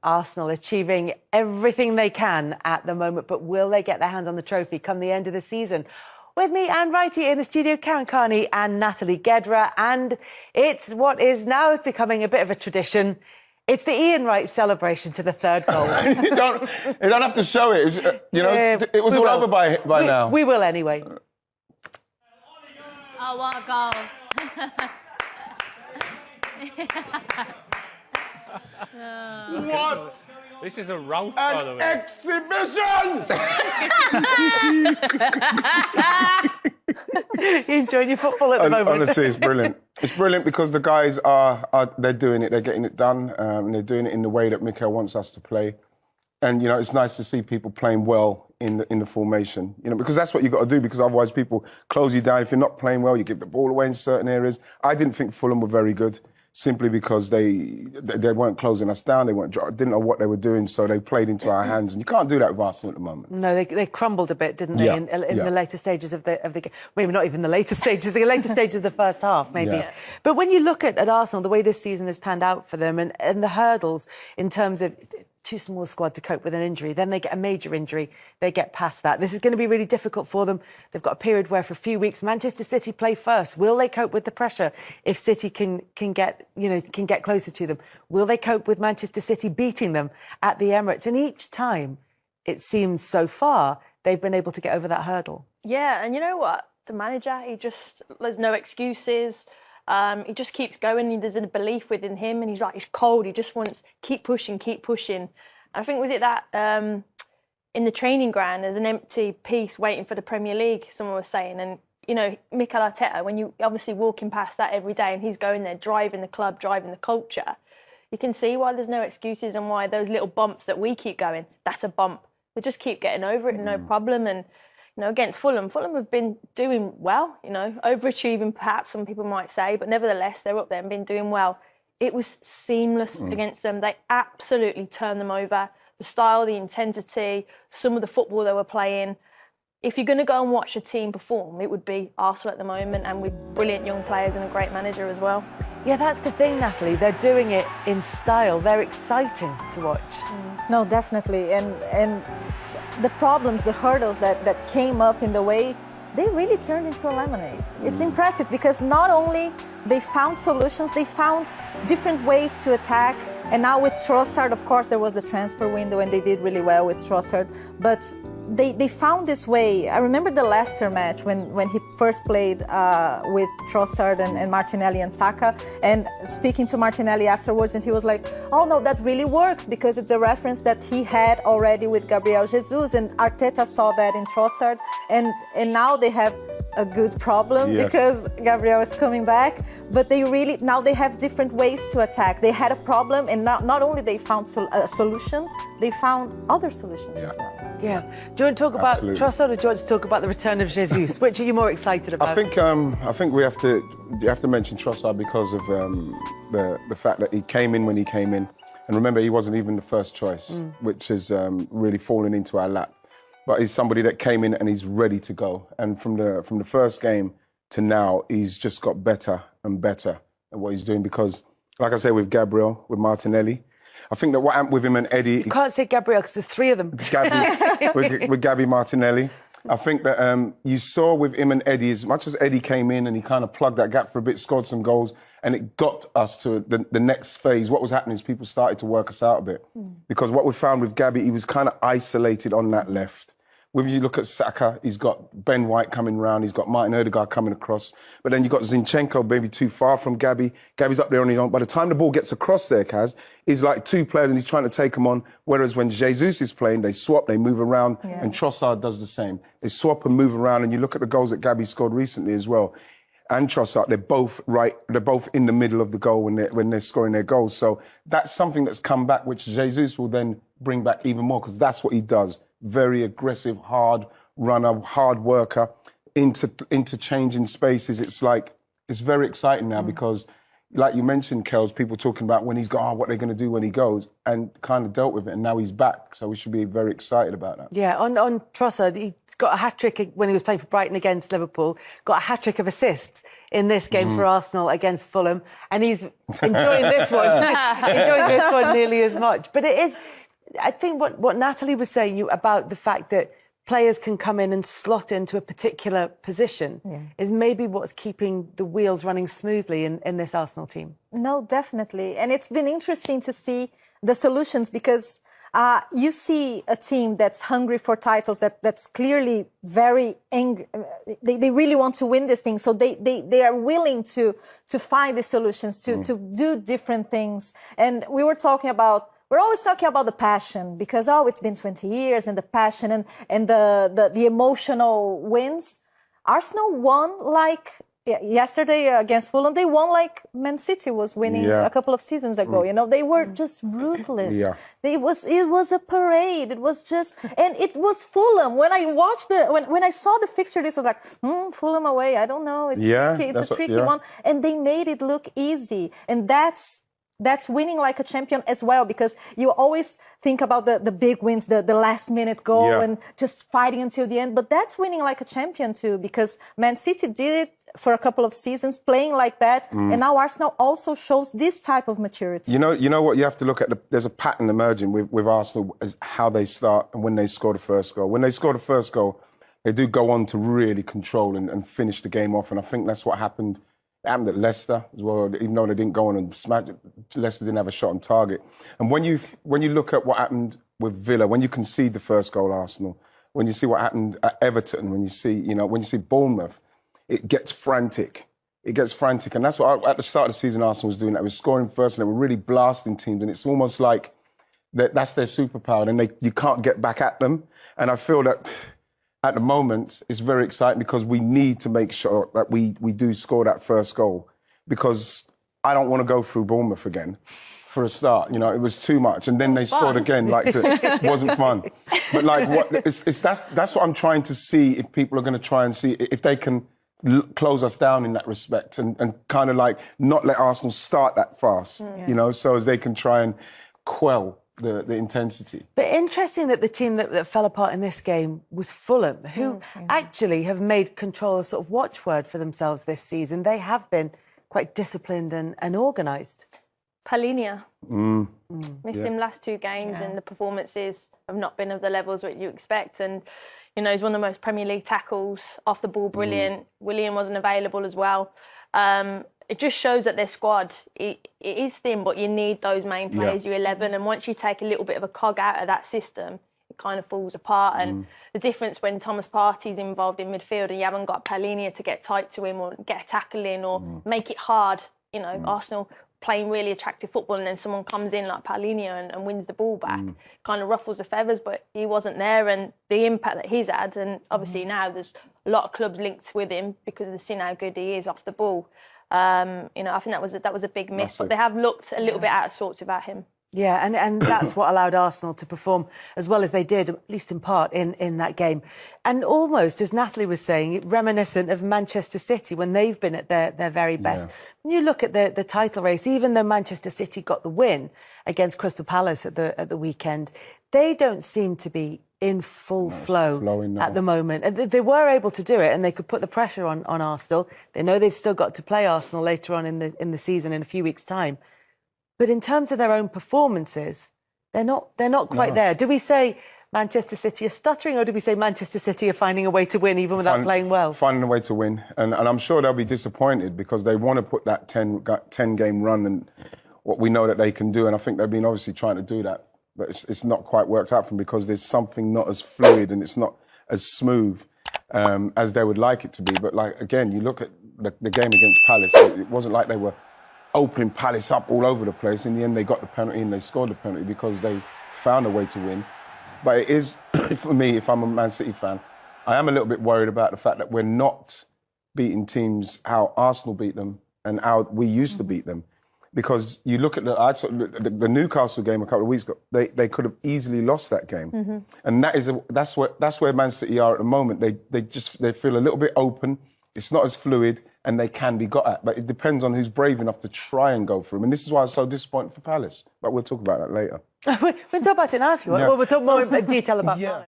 Arsenal achieving everything they can at the moment, but will they get their hands on the trophy come the end of the season? With me and Wright in the studio, Karen Carney and Natalie Gedra, and it's what is now becoming a bit of a tradition. It's the Ian Wright celebration to the third goal. you don't have to show it. It was all over by now. We will anyway. Oh, what a goal. What? This is a rout, by the An way. exhibition! You enjoying your football at the moment? Honestly, it's brilliant. It's brilliant because the guys they're doing it, they're getting it done, and they're doing it in the way that Mikel wants us to play. And, it's nice to see people playing well in the formation, because that's what you've got to do, because otherwise people close you down. If you're not playing well, you give the ball away in certain areas. I didn't think Fulham were very good, simply because they weren't closing us down. They didn't know what they were doing, so they played into our hands. And you can't do that with Arsenal at the moment. No, they crumbled a bit, didn't they, in the later stages of the game? Maybe not even the later stages, the later stages of the first half, maybe. Yeah. But when you look at Arsenal, the way this season has panned out for them, and the hurdles in terms of too small a squad to cope with an injury, then they get a major injury, they get past that. This is going to be really difficult for them. They've got a period where for a few weeks Manchester City play first. Will they cope with the pressure if City can get closer to them? Will they cope with Manchester City beating them at the Emirates? And each time, it seems so far, they've been able to get over that hurdle. Yeah, and you know what? The manager, there's no excuses. He just keeps going. There's a belief within him, and he's cold. He just wants keep pushing. And I think was it that in the training ground, there's an empty piece waiting for the Premier League. Someone was saying, and Mikel Arteta, when you obviously walking past that every day, and he's going there, driving the club, driving the culture, you can see why there's no excuses and why those little bumps that we keep going. That's a bump. We just keep getting over it, no problem. And against Fulham have been doing well, overachieving perhaps some people might say, but nevertheless, they're up there and been doing well. It was seamless against them. They absolutely turned them over. The style, the intensity, some of the football they were playing. If you're going to go and watch a team perform, it would be Arsenal at the moment, and with brilliant young players and a great manager as well. Yeah, that's the thing, Natalie. They're doing it in style. They're exciting to watch. No, definitely. And the problems, the hurdles that came up in the way, they really turned into a lemonade. It's impressive because not only they found solutions, they found different ways to attack. And now with Trossard, of course, there was the transfer window and they did really well with Trossard. But they found this way. I remember the Leicester match when he first played with Trossard and Martinelli and Saka, and speaking to Martinelli afterwards, and he was like, oh no, that really works because it's a reference that he had already with Gabriel Jesus, and Arteta saw that in Trossard, and now they have a good problem because Gabriel is coming back, but now they have different ways to attack. They had a problem, and not only they found a solution, they found other solutions as well. Yeah. Do you want to talk about Trossard, or do you want to talk about the return of Jesus? Which are you more excited about? I think you have to mention Trossard because of the fact that he came in when he came in, and remember he wasn't even the first choice, which has really fallen into our lap. But he's somebody that came in and he's ready to go. And from the first game to now, he's just got better and better at what he's doing. Because, like I say, with Gabriel, with Martinelli, I think that what happened with him and Eddie... You can't say Gabriel because there's three of them. with Gabby Martinelli. I think that you saw with him and Eddie, as much as Eddie came in and he kind of plugged that gap for a bit, scored some goals, and it got us to the next phase. What was happening is people started to work us out a bit. Because what we found with Gabby, he was kind of isolated on that left. When you look at Saka, he's got Ben White coming round, he's got Martin Odegaard coming across, but then you've got Zinchenko maybe too far from Gabby. Gabby's up there on his own. By the time the ball gets across there, Kaz, he's like two players and he's trying to take them on, whereas when Jesus is playing, they swap, they move around, and Trossard does the same. They swap and move around, and you look at the goals that Gabby scored recently as well, and Trossard, they're both in the middle of the goal when they're scoring their goals. So that's something that's come back, which Jesus will then bring back even more, because that's what he does. Very aggressive, hard runner, hard worker, interchanging spaces. It's very exciting now because, like you mentioned, Kels, people talking about when he's gone, what they're going to do when he goes, and kind of dealt with it, and now he's back. So we should be very excited about that. Yeah, on Trossard, he got a hat-trick when he was playing for Brighton against Liverpool, got a hat-trick of assists in this game for Arsenal against Fulham, and he's enjoying this one nearly as much. But it is, I think what Natalie was saying about the fact that players can come in and slot into a particular position is maybe what's keeping the wheels running smoothly in this Arsenal team. No, definitely. And it's been interesting to see the solutions because you see a team that's hungry for titles, that's clearly very angry. They really want to win this thing. So they are willing to find the solutions, to do different things. And we're always talking about the passion because, it's been 20 years and the passion and the emotional wins. Arsenal won yesterday against Fulham. They won like Man City was winning a couple of seasons ago. You know, they were just ruthless. It was a parade. It was just, and it was Fulham. When I watched when I saw the fixture list, I was like, Fulham away. I don't know. It's tricky. It's a tricky one. And they made it look easy. And that's winning like a champion as well, because you always think about the big wins, the last minute goal and just fighting until the end. But that's winning like a champion too, because Man City did it for a couple of seasons playing like that. And now Arsenal also shows this type of maturity. You know what you have to look at? There's a pattern emerging with Arsenal, is how they start and when they score the first goal. When they score the first goal, they do go on to really control and finish the game off. And I think that's what happened. It happened at Leicester as well, even though they didn't go on and smash it. Leicester didn't have a shot on target. And when you look at what happened with Villa, when you concede the first goal, Arsenal, when you see what happened at Everton, when you see Bournemouth, it gets frantic. It gets frantic. And that's what at the start of the season Arsenal was doing. They were scoring first and they were really blasting teams. And it's almost like that's their superpower. And you can't get back at them. And I feel that at the moment, it's very exciting because we need to make sure that we do score that first goal, because I don't want to go through Bournemouth again for a start. You know, it was too much. And then they scored again. It wasn't fun. But that's what I'm trying to see, if people are going to try and see if they can close us down in that respect and kind of not let Arsenal start that fast, you know, so as they can try and quell the intensity. But interesting that the team that fell apart in this game was Fulham, who actually have made control a sort of watchword for themselves this season. They have been quite disciplined and organised. Palhinha. Missed him last two games and the performances have not been of the levels that you expect. And, you know, he's one of the most Premier League tackles, off the ball, brilliant. Willian wasn't available as well. It just shows that their squad, it is thin, but you need those main players, your 11. And once you take a little bit of a cog out of that system, it kind of falls apart. And the difference when Thomas Partey's involved in midfield and you haven't got Palhinha to get tight to him or get a tackle in or make it hard, you know, Arsenal playing really attractive football and then someone comes in like Palhinha and wins the ball back, kind of ruffles the feathers, but he wasn't there. And the impact that he's had, and obviously now there's a lot of clubs linked with him because they've seen how good he is off the ball. You know, I think that was a big miss. Massive. But they have looked a little bit out of sorts without him. Yeah, and that's what allowed Arsenal to perform as well as they did, at least in part, in that game. And almost, as Natalie was saying, reminiscent of Manchester City when they've been at their very best. When you look at the title race, even though Manchester City got the win against Crystal Palace at the weekend, they don't seem to be in full flow at the moment. And they were able to do it and they could put the pressure on Arsenal. They know they've still got to play Arsenal later on in the season in a few weeks' time. But in terms of their own performances, they're not quite there. Do we say Manchester City are stuttering, or do we say Manchester City are finding a way to win even without playing well? Finding a way to win. And I'm sure they'll be disappointed because they want to put that 10-game run and what we know that they can do. And I think they've been obviously trying to do that. But it's not quite worked out for them because there's something not as fluid and it's not as smooth as they would like it to be. But, again, you look at the game against Palace, it wasn't like they were opening Palace up all over the place. In the end, they got the penalty and they scored the penalty because they found a way to win. But it is, for me, if I'm a Man City fan, I am a little bit worried about the fact that we're not beating teams how Arsenal beat them and how we used to beat them. Because you look at the Newcastle game a couple of weeks ago, they could have easily lost that game. And that's where Man City are at the moment. They feel a little bit open. It's not as fluid and they can be got at. But it depends on who's brave enough to try and go for them. And this is why I was so disappointed for Palace. But we'll talk about that later. We'll talk about it now if you want. We'll talk more in detail about Palace.